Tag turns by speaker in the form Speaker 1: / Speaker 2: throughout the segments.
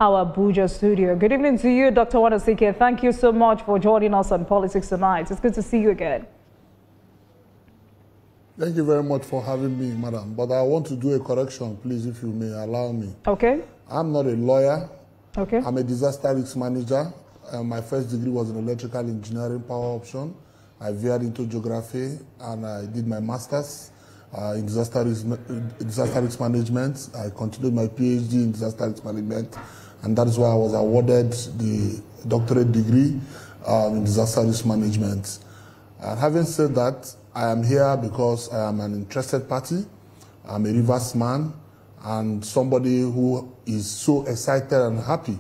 Speaker 1: our Abuja studio. Good evening to you, Dr. Nwanosike. Thank you so much for joining us on Politics Tonight. It's good to see you again.
Speaker 2: Thank you very much for having me, madam. But I want to do a correction, please, if you may allow me.
Speaker 1: Okay.
Speaker 2: I'm not a lawyer.
Speaker 1: Okay.
Speaker 2: I'm a disaster risk manager. My first degree was in electrical engineering power option. I veered into geography and I did my master's in disaster risk management. I continued my PhD in disaster risk management, and that is why I was awarded the doctorate degree in disaster risk management. And having said that, I am here because I am an interested party. I'm a Rivers man and somebody who is so excited and happy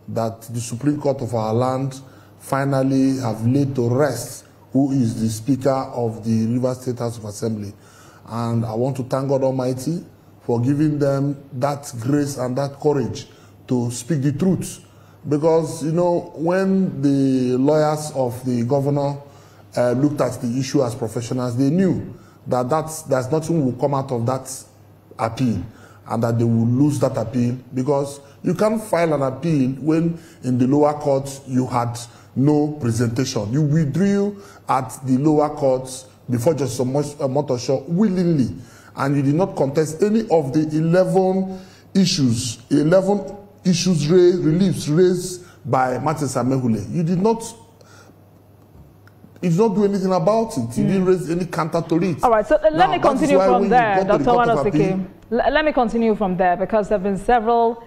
Speaker 2: that the Supreme Court of our land finally have laid to rest who is the Speaker of the Rivers State House of Assembly. And I want to thank God Almighty for giving them that grace and that courage to speak the truth. Because, you know, when the lawyers of the governor looked at the issue as professionals, they knew that there's nothing will come out of that appeal and that they will lose that appeal, because you can't file an appeal when in the lower courts you had no presentation. You withdrew at the lower courts before Justice Uwani willingly, and you did not contest any of the 11 issues raised by Martin Amaewhule-Led. You did not do anything about it. You didn't raise any counter to it.
Speaker 1: All right, so let me continue from there, Dr. Nwanosike. Let me continue from there, because there have been several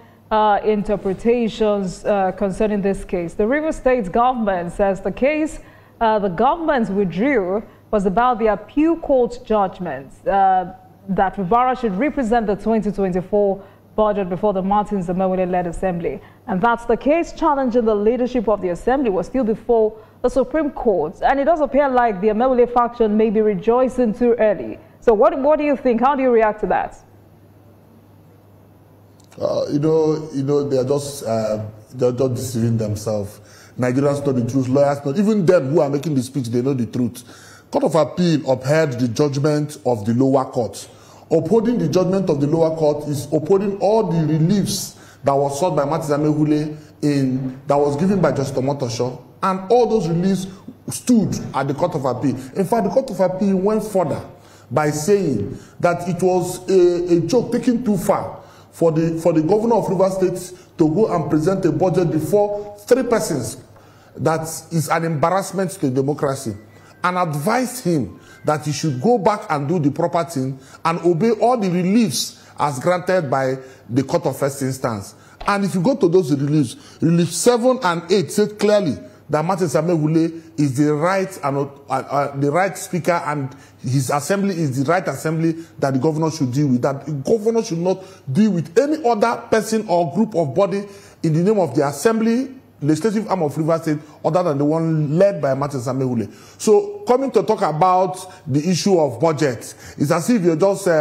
Speaker 1: interpretations concerning this case. The Rivers State government says the case the government withdrew was about the appeal court judgment that Fubara should represent the 2024 budget before the Martin Amaewhule-Led Assembly. And that's the case challenging the leadership of the Assembly was still before the Supreme Court. And it does appear like the Amaewhule faction may be rejoicing too early. So what do you think? How do you react to that?
Speaker 2: You know, they're just deceiving themselves. Nigerians know the truth, lawyers know, even them who are making the speech, they know the truth. Court of Appeal upheld the judgment of the lower court. Upholding the judgment of the lower court is upholding all the reliefs that was sought by Martin Amaewhule that was given by Justice Uwani, and all those reliefs stood at the Court of Appeal. In fact, the Court of Appeal went further by saying that it was a joke taken too far for the governor of Rivers State to go and present a budget before 3 persons. That is an embarrassment to democracy, and advised him that he should go back and do the proper thing and obey all the reliefs as granted by the court of first instance. And if you go to those reliefs, relief 7 and 8 say clearly that Martin Amaewhule-Led is the right speaker, and his assembly is the right assembly that the governor should deal with. That the governor should not deal with any other person or group of body in the name of the assembly, legislative arm of Rivers State, other than the one led by Martin Amaewhule-Led. So coming to talk about the issue of budget, it's as if you're just, they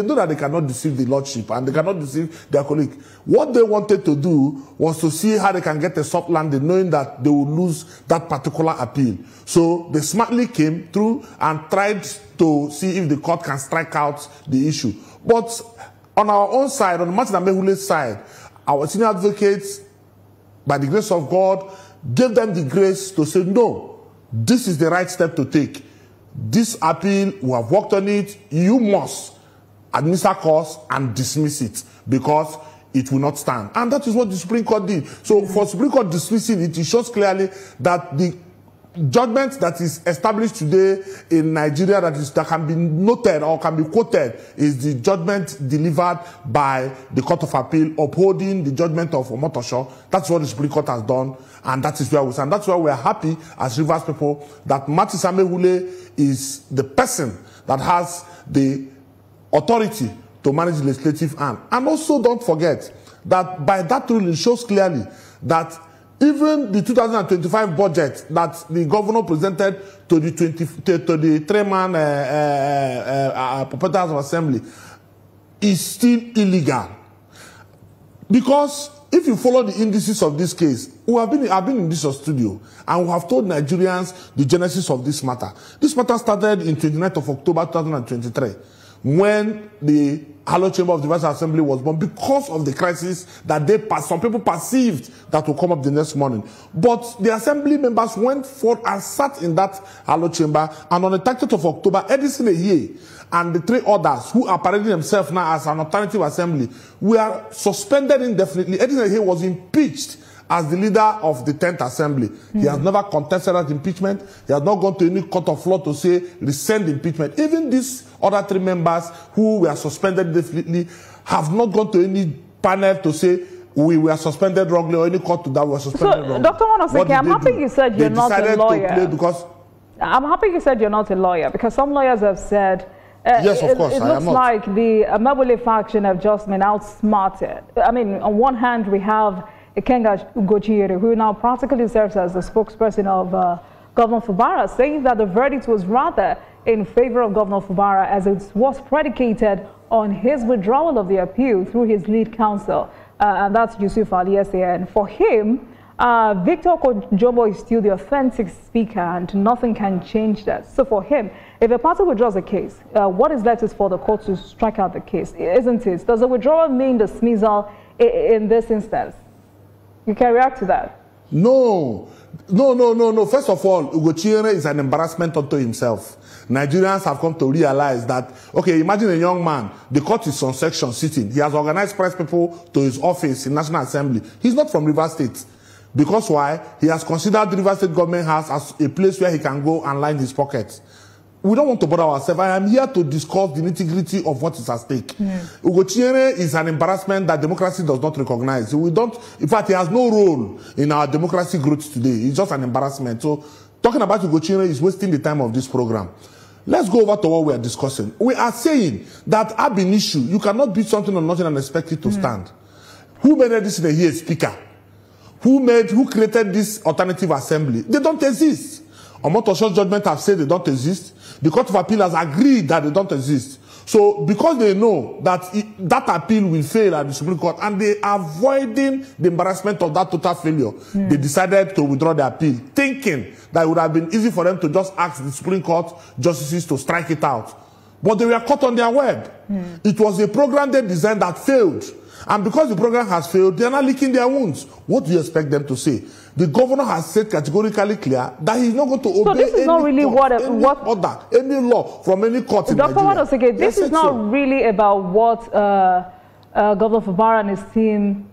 Speaker 2: know that they cannot deceive the lordship and they cannot deceive their colleague. What they wanted to do was to see how they can get a soft landing, knowing that they will lose that particular appeal. So they smartly came through and tried to see if the court can strike out the issue. But on our own side, on Martin Amaewhule-Led's side, our senior advocates, by the grace of God, gave them the grace to say, no, this is the right step to take. This appeal, we have worked on it, you must administer cause and dismiss it, because it will not stand. And that is what the Supreme Court did. So for Supreme Court dismissing it, it shows clearly that the judgment that is established today in Nigeria that can be noted or can be quoted is the judgment delivered by the Court of Appeal upholding the judgment of Uwani. That's what the Supreme Court has done, and that is where we stand. That's why we are happy as Rivers people that Martin Amaewhule-Led is the person that has the authority to manage the legislative arm. And also don't forget that by that ruling shows clearly that even the 2025 budget that the governor presented to the 3-man proprietors of assembly is still illegal. Because if you follow the indices of this case, I've been in this studio and we have told Nigerians the genesis of this matter. This matter started in 29th of October 2023 when the Hello Chamber of the Universal Assembly was born, because of the crisis that some people perceived that will come up the next morning. But the assembly members went forth and sat in that Hello Chamber, and on the 30th of October, Edison Ehie and the 3 others who are parading themselves now as an alternative assembly were suspended indefinitely. Edison Ehie was impeached as the leader of the 10th Assembly. He has never contested that impeachment. He has not gone to any court of law to say rescind impeachment. Even these other 3 members who were suspended indefinitely have not gone to any panel to say we were suspended wrongly, or any court that were suspended wrongly.
Speaker 1: Dr. Nwanosike, I'm happy you said you're not a lawyer. I'm happy you said you're not a lawyer, because some lawyers have said
Speaker 2: yes, of course,
Speaker 1: it looks like the Amaewhule faction have just been outsmarted. I mean, on one hand, we have Ikenga Ugochiyere, who now practically serves as the spokesperson of Governor Fubara, saying that the verdict was rather in favor of Governor Fubara, as it was predicated on his withdrawal of the appeal through his lead counsel, and that's Yusuf Ali. And for him, Victor Kojombo is still the authentic speaker, and nothing can change that. So for him, if a party withdraws a case, what is left is for the court to strike out the case, isn't it? Does the withdrawal mean dismissal in this instance? You can react to that. No.
Speaker 2: First of all, Ugochiyere is an embarrassment unto himself. Nigerians have come to realize that, okay, imagine a young man, the court is on section sitting. He has organized press people to his office in National Assembly. He's not from Rivers State. Because why? He has considered the Rivers State government house as a place where he can go and line his pockets. We don't want to bother ourselves. I am here to discuss the nitty-gritty of what is at stake. Ugochiyere is an embarrassment that democracy does not recognize. In fact, he has no role in our democracy growth today. He's just an embarrassment. So, talking about Ugochiyere is wasting the time of this program. Let's go over to what we are discussing. We are saying that ab initio, you cannot beat something on nothing and expect it to stand. Who made Edison Ehie a speaker? Who created this alternative assembly? They don't exist. Omotosho's judgment have said they don't exist. The Court of Appeal has agreed that they don't exist. So, because they know that that appeal will fail at the Supreme Court, and they are avoiding the embarrassment of that total failure, they decided to withdraw the appeal, thinking that it would have been easy for them to just ask the Supreme Court justices to strike it out. But they were caught on their web. It was a program they designed that failed. And because the program has failed, they are not licking their wounds. What do you expect them to say? The governor has said categorically clear that he's not going to obey
Speaker 1: this is not really
Speaker 2: any law from any court in Nigeria.
Speaker 1: Dr. Nwanosike, this is not really about what Governor Fubara and his team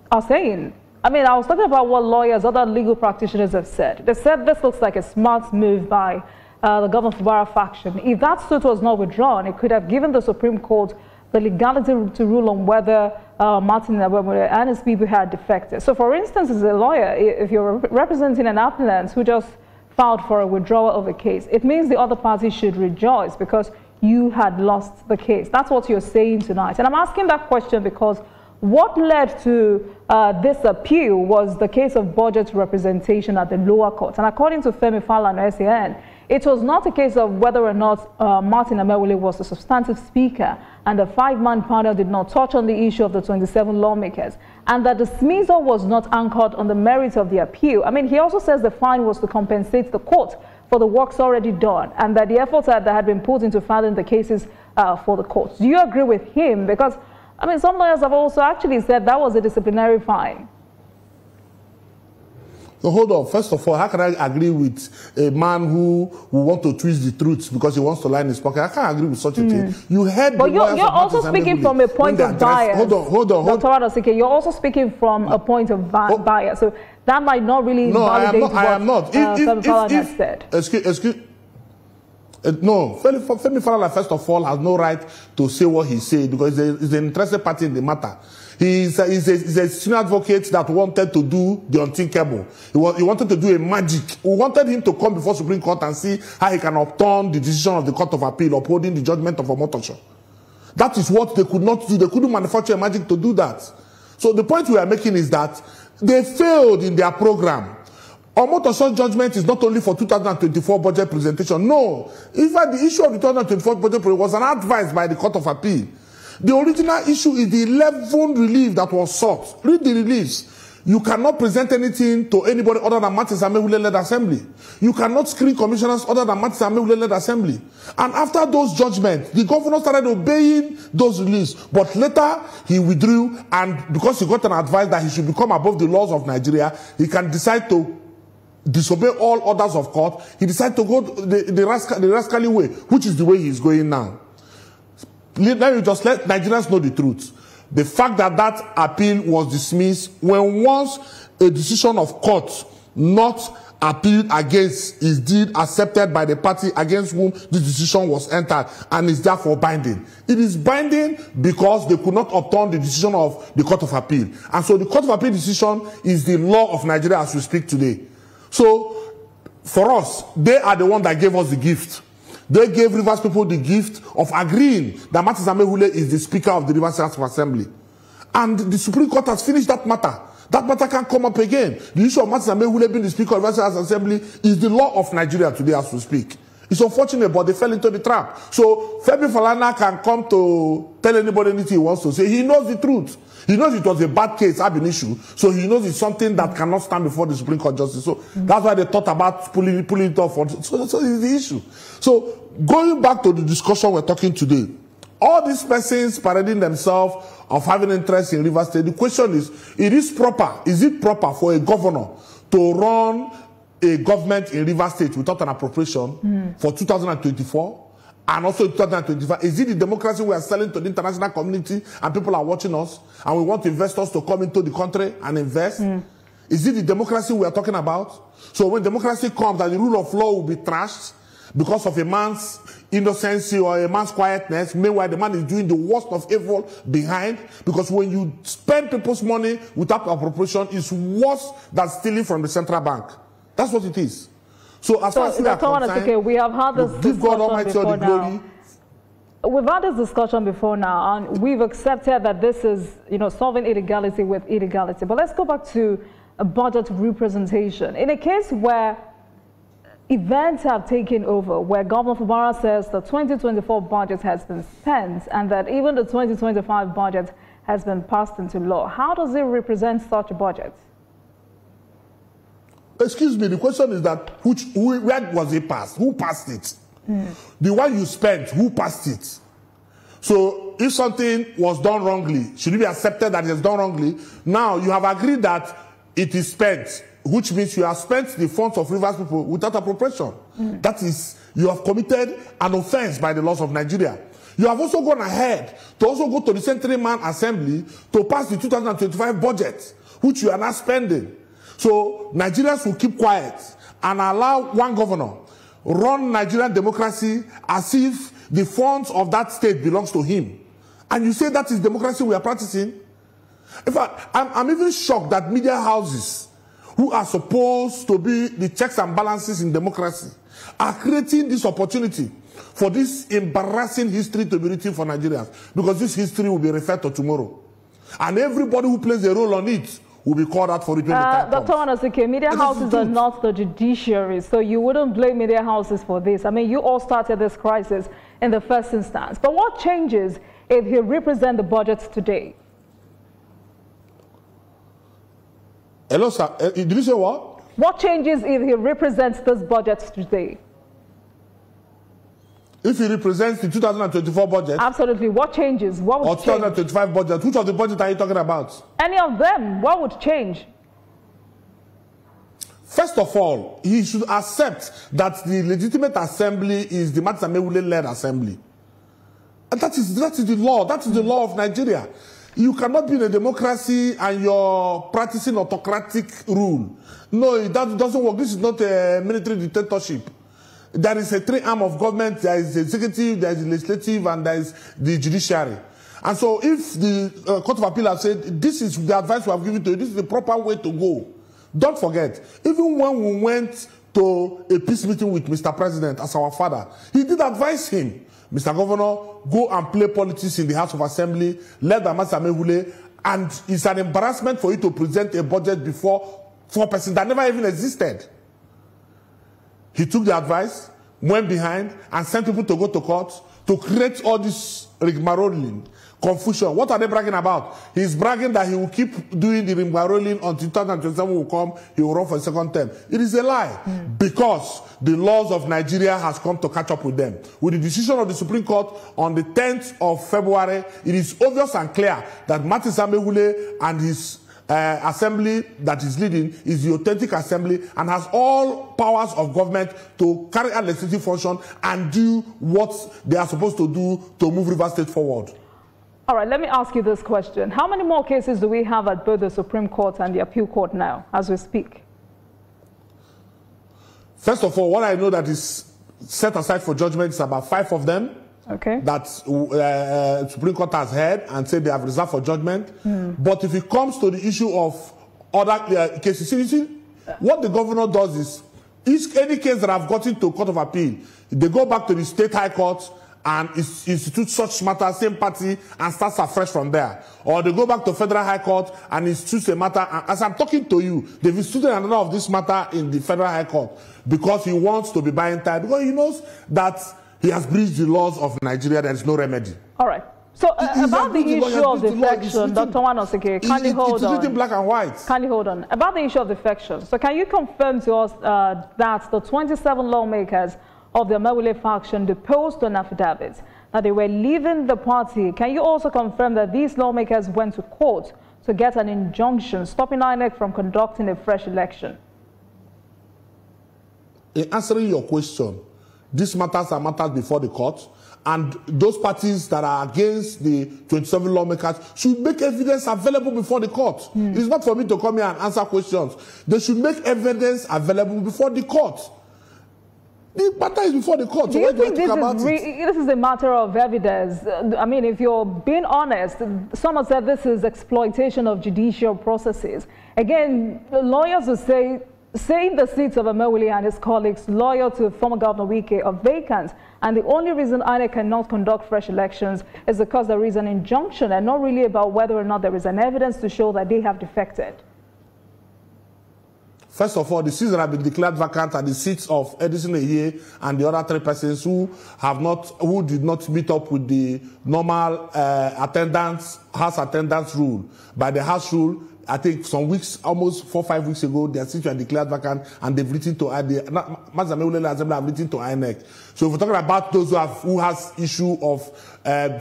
Speaker 1: are saying. I mean, I was talking about what lawyers, other legal practitioners have said. They said this looks like a smart move by the Governor Fubara faction. If that suit was not withdrawn, it could have given the Supreme Court the legality to rule on whether Martin Amaewhule and his people had defected. So, for instance, as a lawyer, if you're representing an applicant who just filed for a withdrawal of a case, it means the other party should rejoice because you had lost the case. That's what you're saying tonight. And I'm asking that question because what led to this appeal was the case of budget representation at the lower court. And according to Femi Falana, it was not a case of whether or not Martin Amaewhule was a substantive speaker, and the 5-man panel did not touch on the issue of the 27 lawmakers, and that the dismissal was not anchored on the merits of the appeal. I mean, he also says the fine was to compensate the court for the works already done, and that the efforts that had been put into filing the cases for the courts. Do you agree with him? Because, I mean, some lawyers have also actually said that was a disciplinary fine.
Speaker 2: So hold on. First of all, how can I agree with a man who want to twist the truth because he wants to lie in his pocket? I can't agree with such a thing. You heard, but
Speaker 1: you're also speaking from a point of bias.
Speaker 2: Hold on.
Speaker 1: Dr. Nwanosike, you're also speaking from a point of bias. So that might not really validate what Femi Falana has said.
Speaker 2: Excuse. No, Femi Falana, first of all, has no right to say what he said because he's an interested party in the matter. He's a senior advocate that wanted to do the unthinkable. He wanted to do a magic. We wanted him to come before Supreme Court and see how he can upturn the decision of the Court of Appeal upholding the judgment of Omotosho. That is what they could not do. They couldn't manufacture a magic to do that. So the point we are making is that they failed in their program. Omotosho's judgment is not only for 2024 budget presentation. No. In fact, the issue of the 2024 budget presentation was an advice by the Court of Appeal. The original issue is the 11 relief that was sought. Read the reliefs. You cannot present anything to anybody other than Martins Amaewhule-Led Assembly. You cannot screen commissioners other than Martins Amaewhule-Led Assembly. And after those judgments, the governor started obeying those releases. But later, he withdrew, and because he got an advice that he should become above the laws of Nigeria, he can decide to disobey all orders of court. He decided to go the rascally way, which is the way he's going now. Let me just let Nigerians know the truth. The fact that that appeal was dismissed, when once a decision of court not appealed against is deemed accepted by the party against whom the decision was entered and is therefore binding. It is binding because they could not upturn the decision of the Court of Appeal. And so the Court of Appeal decision is the law of Nigeria as we speak today. So for us, they are the one that gave us the gift. They gave Rivers people the gift of agreeing that Martins Amaewhule is the Speaker of the Rivers House of Assembly. And the Supreme Court has finished that matter. That matter can't come up again. The issue of Martins Amaewhule being the Speaker of the Rivers House of Assembly is the law of Nigeria today as we speak. It's unfortunate, but they fell into the trap. So Femi Falana can come to tell anybody anything he wants to say. He knows the truth. He knows it was a bad case, had been issue. So he knows it's something that cannot stand before the Supreme Court justice. So that's why they thought about pulling it off. So it's the issue. So going back to the discussion we're talking today, all these persons parading themselves of having interest in Rivers State, the question is it proper for a governor to run a government in Rivers State without an appropriation for 2024 and also 2025? Is it the democracy we are selling to the international community and people are watching us and we want investors to come into the country and invest? Is it the democracy we are talking about? So when democracy comes and the rule of law will be trashed because of a man's innocency or a man's quietness, meanwhile the man is doing the worst of evil behind, because when you spend people's money without appropriation, it's worse than stealing from the central bank. That's what it is. So as far as we are concerned,
Speaker 1: we have had this
Speaker 2: give God Almighty all the glory.
Speaker 1: We've had this discussion before now, and we've accepted that this is, solving illegality with illegality. But let's go back to a budget representation. In a case where events have taken over, where Governor Fubara says the 2024 budget has been spent and that even the 2025 budget has been passed into law, how does it represent such a budget?
Speaker 2: Excuse me, the question is that where was it passed? Who passed it? The one you spent, who passed it? So if something was done wrongly, should it be accepted that it is done wrongly? Now you have agreed that it is spent, which means you have spent the funds of Rivers people without appropriation. That is, you have committed an offense by the laws of Nigeria. You have also gone ahead to also go to the Central-Man Assembly to pass the 2025 budget, which you are not spending. So Nigerians will keep quiet and allow one governor run Nigerian democracy as if the funds of that state belongs to him. And you say that is democracy we are practicing? In fact, I'm even shocked that media houses, who are supposed to be the checks and balances in democracy, are creating this opportunity for this embarrassing history to be written for Nigerians, because this history will be referred to tomorrow. And everybody who plays a role on it will be called out for it when the time comes.
Speaker 1: Dr. Nwanosike, media houses are not the judiciary, so you wouldn't blame media houses for this. I mean, you all started this crisis in the first instance. But what changes if he represents the budget today?
Speaker 2: Hello, sir. Did you say what?
Speaker 1: What changes if he represents this budget today?
Speaker 2: If he represents the 2024 budget?
Speaker 1: Absolutely. What changes? What would change?
Speaker 2: Or 2025 budget? Which of the budget are you talking about?
Speaker 1: Any of them. What would change?
Speaker 2: First of all, he should accept that the legitimate assembly is the Martins Amaewhule-Led assembly. And that is the law. That is the law of Nigeria. You cannot be in a democracy and you're practicing autocratic rule. No, that doesn't work. This is not a military dictatorship. There is a three-arm of government. There is the executive, there is the legislative, and there is the judiciary. And so if the Court of Appeal has said, this is the advice we have given to you, this is the proper way to go, don't forget, even when we went to a peace meeting with Mr. President as our father, he did advise him, Mr. Governor, go and play politics in the House of Assembly, led by Mr. Amaewhule, and it's an embarrassment for you to present a budget before 4 persons that never even existed. He took the advice, went behind, and sent people to go to court to create all this rigmaroling, Confusion. What are they bragging about? He's bragging that he will keep doing the rimba rolling until 2027 will come, he will run for a second term. It is a lie because the laws of Nigeria has come to catch up with them. With the decision of the Supreme Court on the 10th of February, it is obvious and clear that Martin Amaewhule and his assembly that is leading is the authentic assembly and has all powers of government to carry out legislative function and do what they are supposed to do to move Rivers State forward.
Speaker 1: All right, let me ask you this question. How many more cases do we have at both the Supreme Court and the Appeal Court now, as we speak?
Speaker 2: First of all, what I know that is set aside for judgment is about 5 of them. Okay. That Supreme Court has heard and said they have reserved for judgment. But if it comes to the issue of other cases, you see, what the governor does is, any case that have gotten to Court of Appeal, they go back to the State High Court and institute such matter, same party, and starts afresh from there. Or they go back to Federal High Court and institute a matter. And as I'm talking to you, they've instituted another of this matter in the Federal High Court because he wants to be buying time, because he knows that he has breached the laws of Nigeria. There is no remedy. All right. So
Speaker 1: about the issue of defection, Dr. Nwanosike, kindly hold on.
Speaker 2: It's written black and white.
Speaker 1: Kindly hold on. About the issue of defection. So can you confirm to us that the 27 lawmakers of the Amaewhule faction deposed on affidavits that they were leaving the party? Can you also confirm that these lawmakers went to court to get an injunction stopping INEC from conducting a fresh election?
Speaker 2: In answering your question, these matters are matters before the court, and those parties that are against the 27 lawmakers should make evidence available before the court. It is not for me to come here and answer questions. They should make evidence available before the court. The matter is before the court.
Speaker 1: Do you think this is a matter of evidence? I mean, if you're being honest, someone said this is exploitation of judicial processes. Again, lawyers will say the seats of Amaewhule and his colleagues loyal to former Governor Wike are vacant, and the only reason INEC cannot conduct fresh elections is because there is an injunction and not really about whether or not there is an evidence to show that they have defected.
Speaker 2: First of all, the seats that have been declared vacant are the seats of Edison Ehie and the other 3 persons who did not meet up with the normal house attendance rule. By the house rule, I think some weeks, almost 4 or 5 weeks ago, their seats were declared vacant and they've written to Amaewhule Assembly have written to INEC. So if we're talking about those who has issue of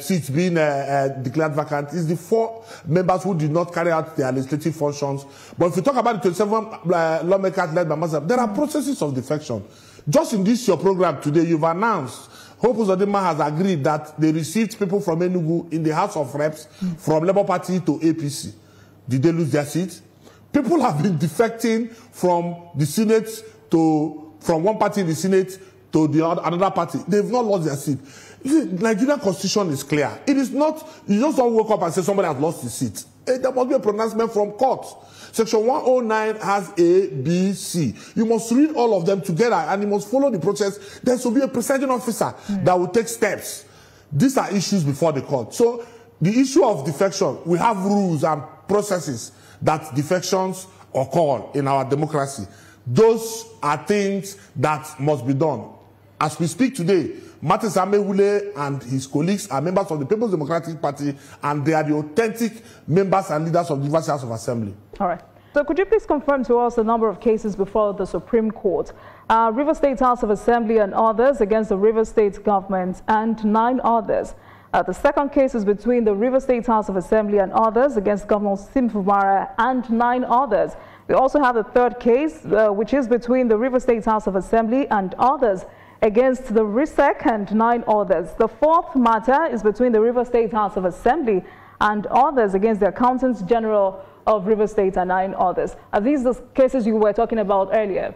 Speaker 2: seats being declared vacant, it's the 4 members who did not carry out their legislative functions. But if we talk about the 27 lawmakers led by Mazab, there are processes of defection. Just in this your program today, you've announced Hope Uzodinma has agreed that they received people from Enugu in the House of Reps from Labour Party to APC. Did they lose their seats? People have been defecting from the Senate from one party in the Senate to another party. They've not lost their seat. The Nigerian Constitution is clear. It is not, you just don't wake up and say somebody has lost his seat. There must be a pronouncement from court. Section 109 has A, B, C. You must read all of them together and you must follow the process. There should be a presiding officer that will take steps. These are issues before the court. So the issue of defection, we have rules and processes that defections occur in our democracy. Those are things that must be done. As we speak today, Martin Amaewhule and his colleagues are members of the People's Democratic Party, and they are the authentic members and leaders of the Rivers House of Assembly.
Speaker 1: All right. So could you please confirm to us the number of cases before the Supreme Court? Rivers State House of Assembly and others against the Rivers State government and 9 others. The second case is between the Rivers State House of Assembly and others against Governor Siminalayi Fubara and 9 others. We also have the third case, which is between the Rivers State House of Assembly and others against the RISEC and 9 others. The fourth matter is between the Rivers State House of Assembly and others against the Accountants General of Rivers State and 9 others. Are these the cases you were talking about earlier?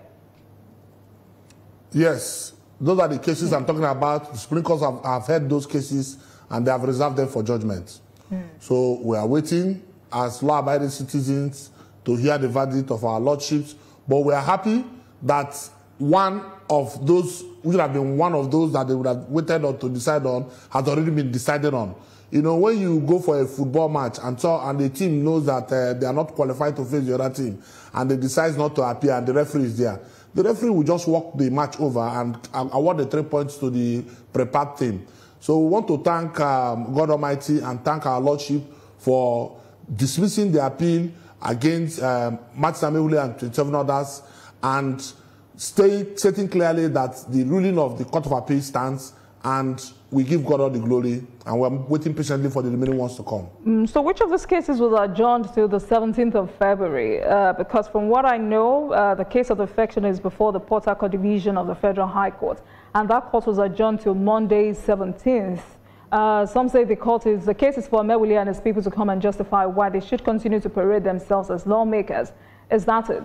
Speaker 2: Yes, those are the cases I'm talking about. The Supreme Court have heard those cases and they have reserved them for judgment. So we are waiting as law-abiding citizens to hear the verdict of our lordships. But we are happy that one of those, would have been one of those that they would have waited on to decide on, has already been decided on. You know, when you go for a football match and the team knows that they are not qualified to face the other team, and they decide not to appear and the referee is there, the referee will just walk the match over and award the 3 points to the prepared team. So we want to thank God Almighty and thank our Lordship for dismissing the appeal against Mr Amaewhule and 27 others, and stating clearly that the ruling of the Court of Appeal stands, and we give God all the glory, and we're waiting patiently for the remaining ones to come.
Speaker 1: So which of these cases was adjourned till the 17th of February? Because from what I know, the case of defection is before the Port Harcourt Division of the Federal High Court, and that court was adjourned till Monday 17th. Some say the case is for Amaewhule and his people to come and justify why they should continue to parade themselves as lawmakers. Is that it?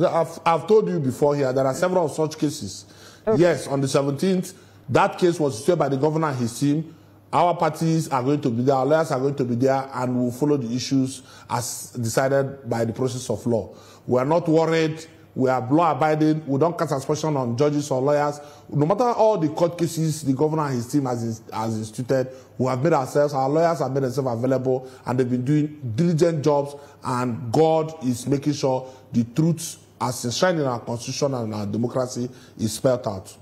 Speaker 2: I've told you before here, there are several such cases. Okay. Yes, on the 17th, that case was decided by the governor and his team. Our parties are going to be there, our lawyers are going to be there, and we'll follow the issues as decided by the process of law. We are not worried. We are law-abiding. We don't cast aspersion on judges or lawyers. No matter all the court cases the governor and his team has instituted, we have made ourselves, our lawyers have made themselves available, and they've been doing diligent jobs, and God is making sure the truth as enshrined in our constitution and our democracy is spelled out.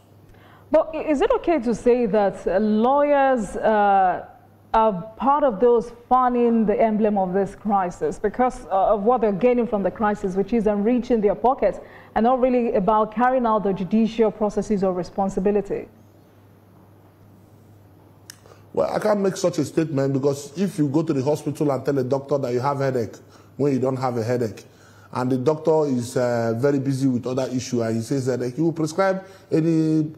Speaker 1: But is it okay to say that lawyers are part of those fanning the emblem of this crisis because of what they're gaining from the crisis, which is enriching their pockets and not really about carrying out the judicial processes or responsibility?
Speaker 2: Well, I can't make such a statement because if you go to the hospital and tell a doctor that you have a headache when you don't have a headache, and the doctor is very busy with other issues, and he says that he will prescribe any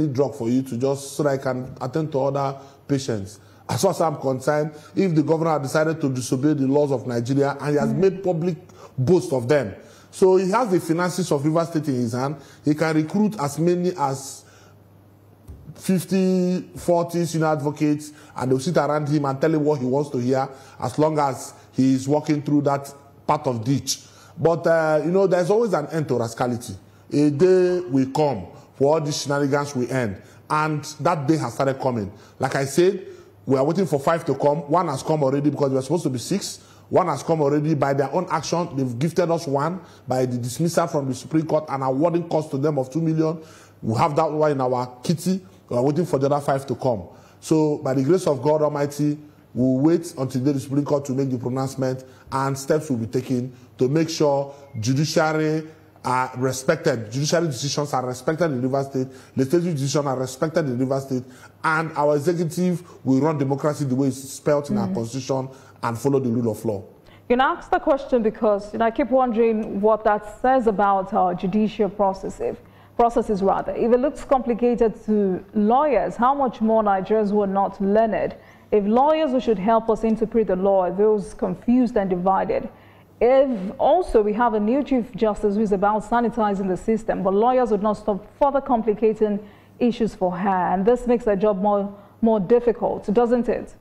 Speaker 2: drug for you to just so that I can attend to other patients. As far as I'm concerned, if the governor had decided to disobey the laws of Nigeria and he has made public boast of them, so he has the finances of Rivers State in his hand, he can recruit as many as 50, 40 senior advocates, and they'll sit around him and tell him what he wants to hear as long as he is walking through that part of ditch. But, you know, there's always an end to rascality. A day will come for all these shenanigans we end. And that day has started coming. Like I said, we are waiting for 5 to come. 1 has come already because we were supposed to be 6. 1 has come already by their own action. They've gifted us 1 by the dismissal from the Supreme Court and awarding cost to them of 2 million. We have that one in our kitty. We are waiting for the other 5 to come. So by the grace of God Almighty, we'll wait until the Supreme Court to make the pronouncement, and steps will be taken to make sure judiciary are respected. Judiciary decisions are respected in Rivers State, legislative decisions are respected in Rivers State, and our executive will run democracy the way it's spelled in our constitution and follow the rule of law.
Speaker 1: You know, I asked the question because I keep wondering what that says about our judicial processes. If it looks complicated to lawyers, how much more Nigerians who are not learned? If lawyers who should help us interpret the law are those confused and divided, if also we have a new Chief Justice who is about sanitizing the system, but lawyers would not stop further complicating issues for her, and this makes her job more difficult, doesn't it?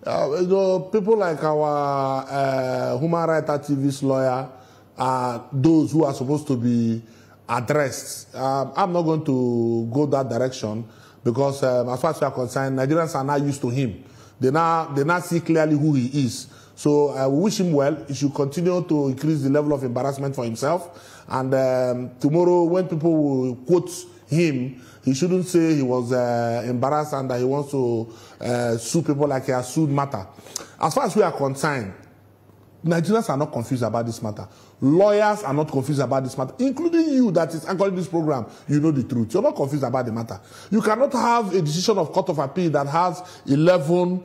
Speaker 2: You know, people like our human rights activist lawyer are those who are supposed to be addressed. I'm not going to go that direction because as far as we are concerned, Nigerians are not used to him. They now see clearly who he is. So we wish him well. He should continue to increase the level of embarrassment for himself. And tomorrow, when people will quote him, he shouldn't say he was embarrassed and that he wants to sue people like he has sued Mata. As far as we are concerned, Nigerians are not confused about this matter. Lawyers are not confused about this matter, including you that is anchoring this program. You know the truth. You're not confused about the matter. You cannot have a decision of Court of Appeal that has 11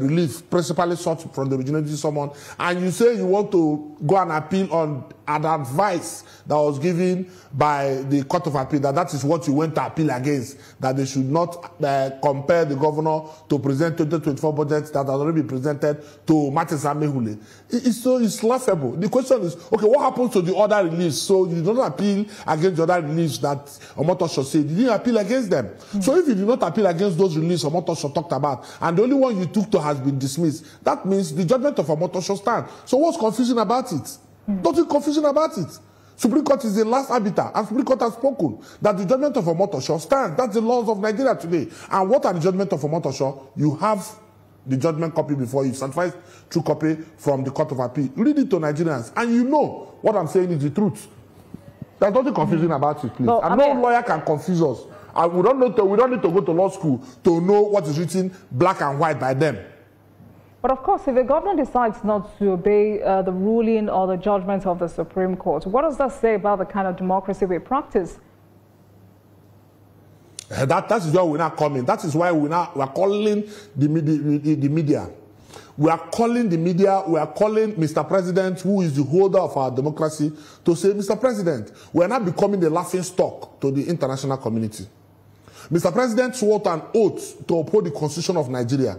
Speaker 2: relief, principally sought from the originating someone, and you say you want to go and appeal on an advice that was given by the Court of Appeal, that is what you went to appeal against, that they should not compare the governor to present 2024 budgets that has already been presented to Mr Amaewhule. It's laughable. The question is, okay, what happens to the other reliefs? So you don't appeal against the other reliefs that Omotosho said. You didn't appeal against them. So if you did not appeal against those reliefs Omotosho talked about, and the only one you took to has been dismissed, that means the judgment of Omotosho stands. So what's confusing about it? Nothing confusing about it. Supreme Court is the last arbiter, and Supreme Court has spoken that the judgment of Omotosho stands. That's the laws of Nigeria today. And what are the judgment of Omotosho? You have the judgment copy before you, certified true copy from the Court of Appeal. Read it to Nigerians, and you know what I'm saying is the truth. There's nothing confusing about it, please.
Speaker 1: Well,
Speaker 2: and no lawyer can confuse us. And we don't need to go to law school to know what is written black and white by them.
Speaker 1: But of course, if the government decides not to obey the ruling or the judgment of the Supreme Court, what does that say about the kind of democracy we practice?
Speaker 2: That is why we're not coming. That is why we're calling the media. We are calling the media, we are calling Mr. President, who is the holder of our democracy, to say, Mr. President, we are not becoming the laughing stock to the international community. Mr. President swore an oath to uphold the Constitution of Nigeria.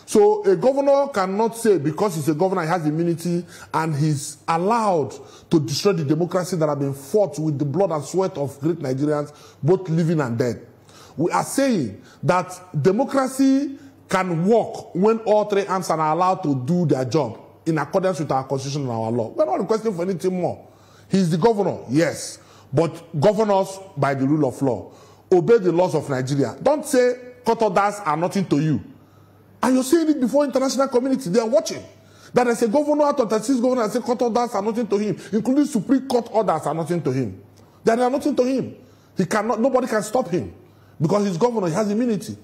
Speaker 2: So a governor cannot say, because he's a governor, he has immunity, and he's allowed to destroy the democracy that has been fought with the blood and sweat of great Nigerians, both living and dead. We are saying that democracy can work when all three arms are allowed to do their job in accordance with our constitution and our law. We're not requesting for anything more. He's the governor, yes, but govern us by the rule of law. Obey the laws of Nigeria. Don't say court orders are nothing to you. And you're saying it before international community. They are watching. That as a governor out of 36 governors say court orders are nothing to him, including Supreme Court orders are nothing to him. They are nothing to him. He cannot. Nobody can stop him because he's governor. He has immunity.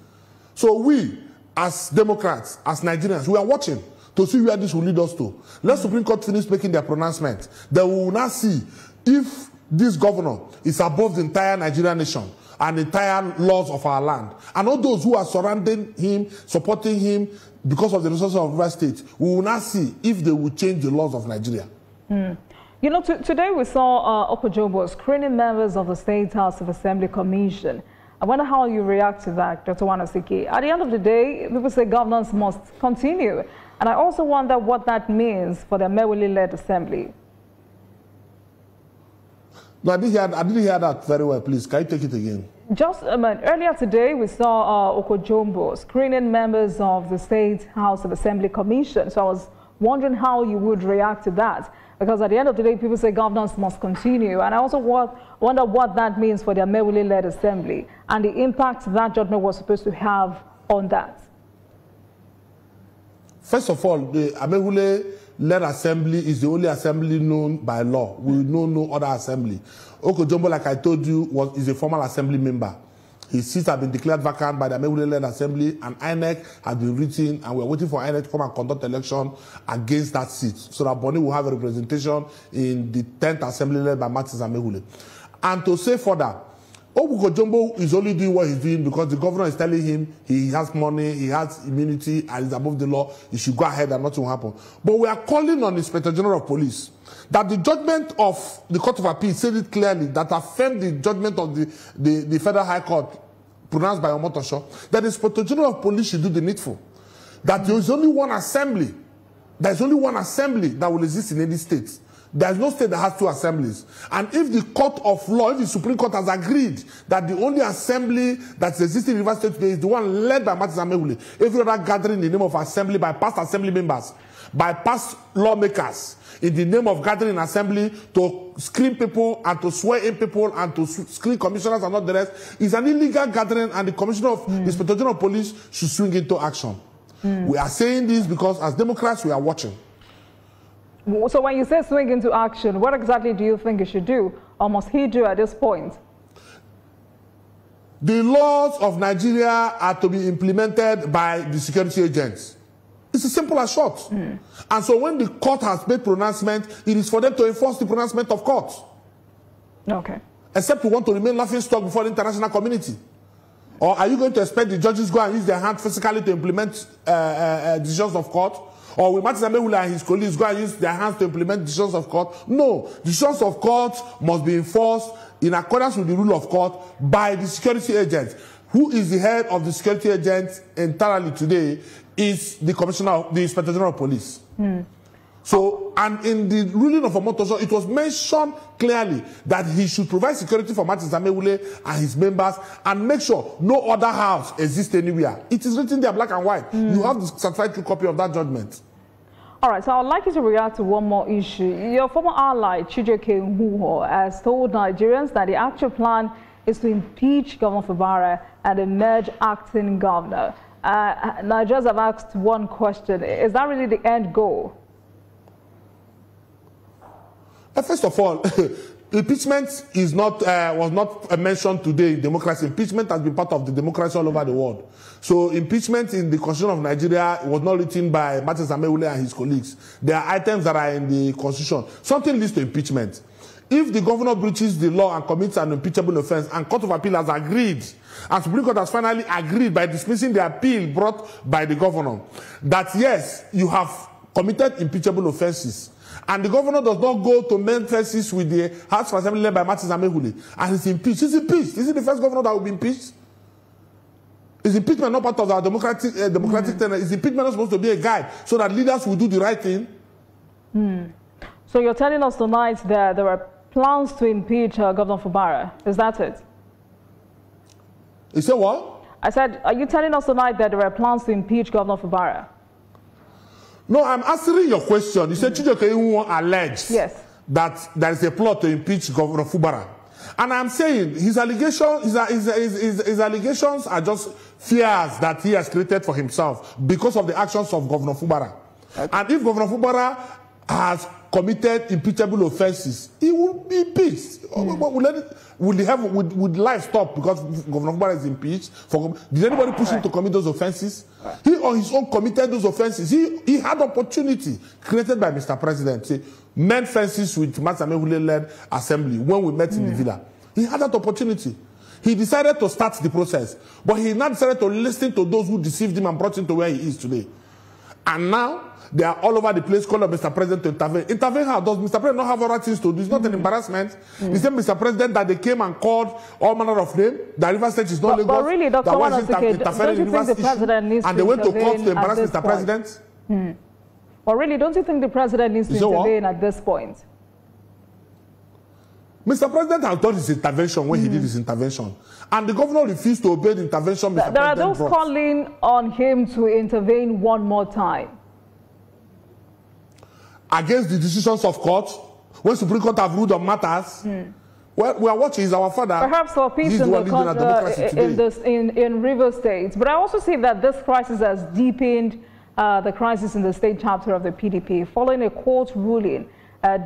Speaker 2: So we, as Democrats, as Nigerians, we are watching to see where this will lead us to. Let Supreme Court finish making their pronouncement. Then we will now see if this governor is above the entire Nigerian nation and the entire laws of our land. And all those who are surrounding him, supporting him because of the resources of River State, we will now see if they will change the laws of Nigeria.
Speaker 1: You know, today we saw Okojombo screening members of the State House of Assembly Commission. I wonder how you react to that, Dr. Nwanosike. At the end of the day, people say governance must continue. And I also wonder what that means for the Amaewhule-Led Assembly.
Speaker 2: No, I didn't hear that very well. Please, can you take it again?
Speaker 1: Just a minute. Earlier today, we saw Okojombo screening members of the State House of Assembly Commission. So I was wondering how you would react to that. Because at the end of the day, people say governance must continue. And I also wonder what that means for the Amaewhule-Led Assembly and the impact that judgment was supposed to have on that.
Speaker 2: First of all, the Amaewhule-Led Assembly is the only assembly known by law. We know no other assembly. Okojombo, like I told you, is a former assembly member. His seats have been declared vacant by the Amaewhule-Led Assembly, and INEC has been written, and we're waiting for INEC to come and conduct election against that seat, so that Bonny will have a representation in the 10th Assembly led by Martins Amaewhule. And to say further, Okojombo is only doing what he's doing because the governor is telling him he has money, he has immunity, and is above the law. He should go ahead and nothing will happen. But we are calling on the Inspector General of Police that the judgment of the Court of Appeal said it clearly that affirmed the judgment of the Federal High Court pronounced by Omotosho, that the Inspector General of Police should do the needful. That there is only one assembly. There is only one assembly that will exist in any state. There is no state that has two assemblies. And if the court of law, if the Supreme Court has agreed that the only assembly that is existing in River State today is the one led by Martins Amaewhule, every other gathering in the name of assembly by past assembly members, by past lawmakers, in the name of gathering assembly to screen people and to swear in people and to screen commissioners and all the rest, is an illegal gathering, and the Commissioner of the Inspector General of Police should swing into action. We are saying this because as Democrats we are watching.
Speaker 1: So when you say swing into action, what exactly do you think he should do, or must he do at this point?
Speaker 2: The laws of Nigeria are to be implemented by the security agents. It's as simple as short. And so when the court has made pronouncement, it is for them to enforce the pronouncement of court.
Speaker 1: Okay.
Speaker 2: Except we want to remain laughing stock before the international community. Or are you going to expect the judges go and use their hand physically to implement decisions of court? Or will Martins Amaewhule and his colleagues go and use their hands to implement decisions of court? No. Decisions of court must be enforced in accordance with the rule of court by the security agents. Who is the head of the security agents entirely today is the Commissioner, the Inspector General of Police. So, and in the ruling of Omotosho, it was mentioned clearly that he should provide security for Martins Amaewhule and his members and make sure no other house exists anywhere. It is written there black and white. You have the certified true copy of that judgment.
Speaker 1: All right, so I'd like you to react to one more issue. Your former ally, Chijioke Nwuho, has told Nigerians that the actual plan is to impeach Governor Fubara and emerge acting governor. Nigerians have asked one question. Is that really the end goal?
Speaker 2: First of all, impeachment is not was not mentioned today in democracy. Impeachment has been part of the democracy all over the world. So impeachment in the Constitution of Nigeria was not written by Martin Amaewhule and his colleagues. There are items that are in the Constitution. Something leads to impeachment. If the governor breaches the law and commits an impeachable offense, and Court of Appeal has agreed, and Supreme Court has finally agreed by dismissing the appeal brought by the governor, that yes, you have committed impeachable offenses, and the governor does not go to main offenses with the House of Assembly led by Martin Amaewhule, and he's impeached. He's impeached. Is he the first governor that will be impeached? Is impeachment not part of our democratic tenor? Is impeachment not supposed to be a guide so that leaders will do the right thing?
Speaker 1: So you're telling us tonight that there are plans to impeach Governor Fubara. Is that it?
Speaker 2: You said what?
Speaker 1: I said, are you telling us tonight that there are plans to impeach Governor Fubara?
Speaker 2: No, I'm answering your question. You said Chijioke alleged that there is a plot to impeach Governor Fubara. And I'm saying his allegations are just fears that he has created for himself because of the actions of Governor Fubara. Okay. And if Governor Fubara has committed impeachable offenses, he will be impeached. Would life stop because Governor Fubara is impeached? Did anybody push him to commit those offenses? He on his own committed those offenses. He had opportunity created by Mr. President. See, men fences with Mr. Amaewhule-Led assembly when we met in the villa. He had that opportunity. He decided to start the process, but he now decided to listen to those who deceived him and brought him to where he is today. And now they are all over the place calling on Mr. President to intervene. Intervene how? Does Mr. President not have other things to do? It's not an embarrassment. The same Mr. President that they came and called all manner of names. The River State is not Lagos.
Speaker 1: But really, Dr. Nwanosike, don't you think the President needs to intervene?
Speaker 2: And they went to court to embarrass Mr. President?
Speaker 1: But really, don't you think the President needs to intervene at this point?
Speaker 2: Mr. President has done his intervention when he did his intervention. And the governor refused to obey the intervention Mr. President
Speaker 1: There are those calling on him to intervene one more time.
Speaker 2: Against the decisions of court, when Supreme Court have ruled on matters, well, we are watching. Is our father.
Speaker 1: Perhaps for peace in River State. But I also see that this crisis has deepened the crisis in the state chapter of the PDP, following a court ruling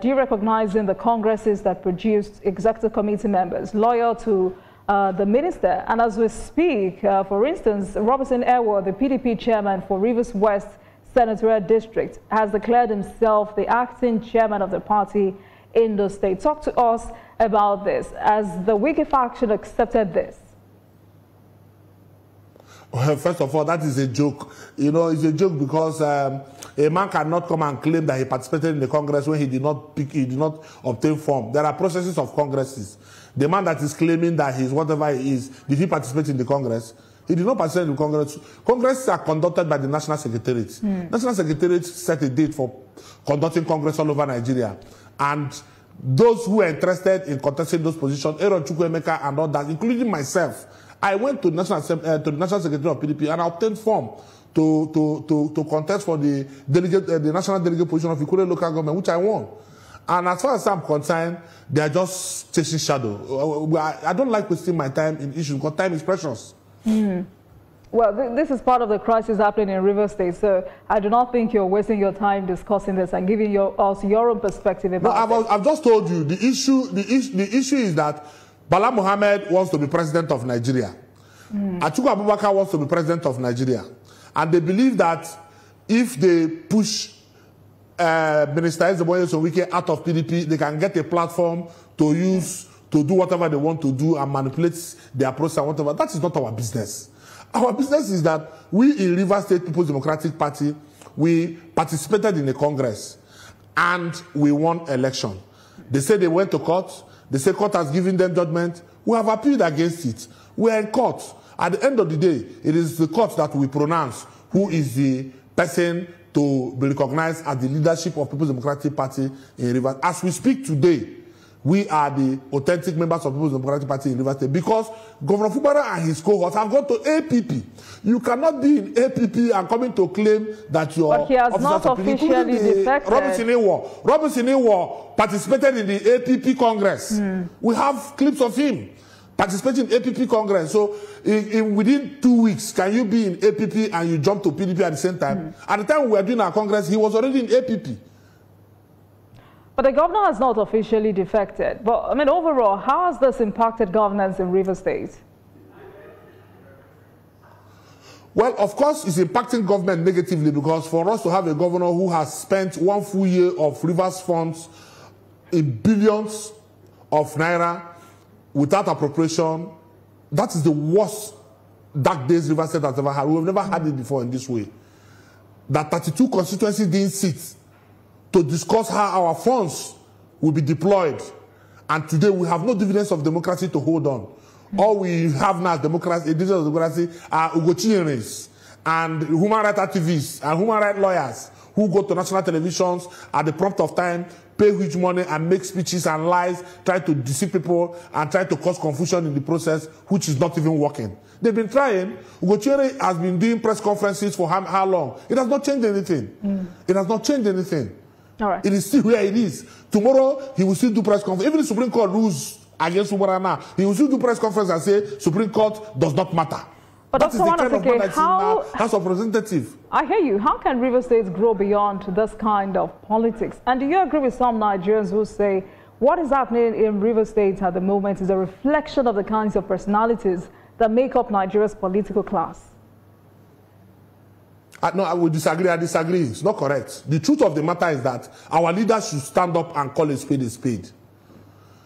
Speaker 1: derecognizing the congresses that produced executive committee members loyal to the minister. And as we speak, for instance, Edison Ehie, the PDP chairman for Rivers West Senatorial District, has declared himself the acting chairman of the party in the state. Talk to us about this, as the Wike faction accepted this.
Speaker 2: Well, first of all, that is a joke. You know, it's a joke because a man cannot come and claim that he participated in the Congress when he did not obtain form. There are processes of Congresses. The man that is claiming that he's whatever he is, did he participate in the Congress? He did not participate in the Congress. Congresses are conducted by the National Secretariat. National Secretariat set a date for conducting Congress all over Nigeria. And those who are interested in contesting those positions, Aaron Chukwuemeka and all that, including myself, I went to the National Secretary of PDP and I obtained form to contest for the national delegate position of Ikure local government, which I won. And as far as I'm concerned, they are just chasing shadow. I don't like wasting my time in issues because time is precious.
Speaker 1: Well, this is part of the crisis happening in River State, so I do not think you're wasting your time discussing this and giving us your own perspective about it.
Speaker 2: I've just told you the issue is that Bala Mohammed wants to be president of Nigeria. Atiku Abubakar wants to be president of Nigeria. And they believe that if they push Minister Edison Ehie out of PDP, they can get a platform to use to do whatever they want to do and manipulate their process and whatever. That is not our business. Our business is that we in River State People's Democratic Party, we participated in the Congress and we won election. They say they went to court. They say court has given them judgment. We have appealed against it. We are in court. At the end of the day, it is the court that will pronounce who is the person to be recognized as the leadership of People's Democratic Party in Rivers. As we speak today, we are the authentic members of People's Democratic Party in Rivers State because Governor Fubara and his cohorts have gone to APP. You cannot be in APP and coming to claim that your
Speaker 1: but he has not officially defected.
Speaker 2: Robinson Ehie participated in the APP Congress. We have clips of him participating in APP Congress. So within 2 weeks, can you be in APP and you jump to PDP at the same time? At the time we were doing our Congress, he was already in APP.
Speaker 1: But the governor has not officially defected. But, I mean, overall, how has this impacted governance in Rivers State?
Speaker 2: Well, of course, it's impacting government negatively, because for us to have a governor who has spent 1 full year of Rivers funds in billions of naira without appropriation, that is the worst dark days Rivers State has ever had. We have never had it before in this way. That 32 constituencies didn't sit to discuss how our funds will be deployed. And today we have no dividends of democracy to hold on. All we have now is democracy, indigenous democracy, are Ugochienes and human rights activists and human rights lawyers who go to national televisions at the prompt of time, pay huge money and make speeches and lies, try to deceive people and try to cause confusion in the process, which is not even working. They've been trying. Ugochiere has been doing press conferences for how long? It has not changed anything. It has not changed anything.
Speaker 1: All right.
Speaker 2: It is still where it is. Tomorrow, he will still do press conference. Even the Supreme Court rules against Fubara now, he will still do press conference and say, Supreme Court does not matter.
Speaker 1: But
Speaker 2: that is the kind of man that's in the House of Representatives.
Speaker 1: I hear you. How can Rivers State grow beyond this kind of politics? And do you agree with some Nigerians who say what is happening in Rivers State at the moment is a reflection of the kinds of personalities that make up Nigeria's political class?
Speaker 2: No, I would disagree. I disagree. It's not correct. The truth of the matter is that our leaders should stand up and call a spade a spade.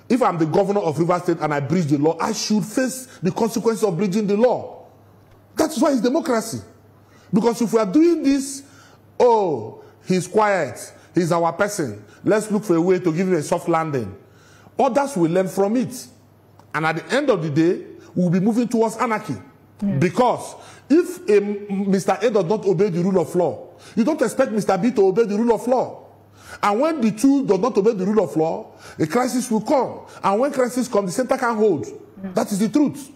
Speaker 2: If I'm the governor of Rivers State and I breach the law, I should face the consequences of breaching the law. That's why it's democracy. Because if we are doing this, oh, he's quiet, he's our person, let's look for a way to give him a soft landing. Others will learn from it. And at the end of the day, we'll be moving towards anarchy. Because if Mr. A does not obey the rule of law, you don't expect Mr. B to obey the rule of law. And when the two do not obey the rule of law, a crisis will come. And when crisis comes, the center can hold. That is the truth.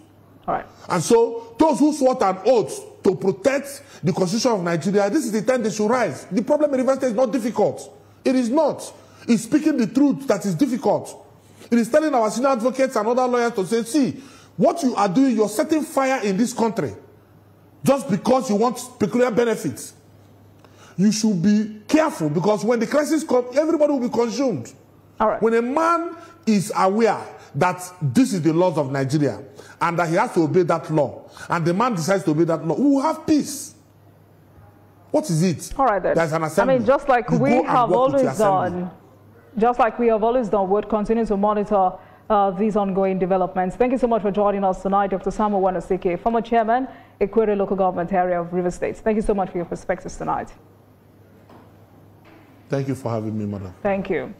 Speaker 1: All right.
Speaker 2: And so those who swore an oath to protect the Constitution of Nigeria, this is the time they should rise. The problem in Rivers State is not difficult. It is not. It's speaking the truth that is difficult. It is telling our senior advocates and other lawyers to say, see, what you are doing, you're setting fire in this country just because you want peculiar benefits. You should be careful, because when the crisis comes, everybody will be consumed.
Speaker 1: All right.
Speaker 2: When a man is aware that this is the laws of Nigeria and that he has to obey that law, and the man decides to obey that law, we will have peace. What is it?
Speaker 1: All right, then.
Speaker 2: There's an assembly.
Speaker 1: I mean, just like we have always done, we'll continue to monitor these ongoing developments. Thank you so much for joining us tonight, Dr. Nwanosike, former chairman, Equatorial Local Government Area of Rivers State. Thank you so much for your perspectives tonight.
Speaker 2: Thank you for having me, madam.
Speaker 1: Thank you.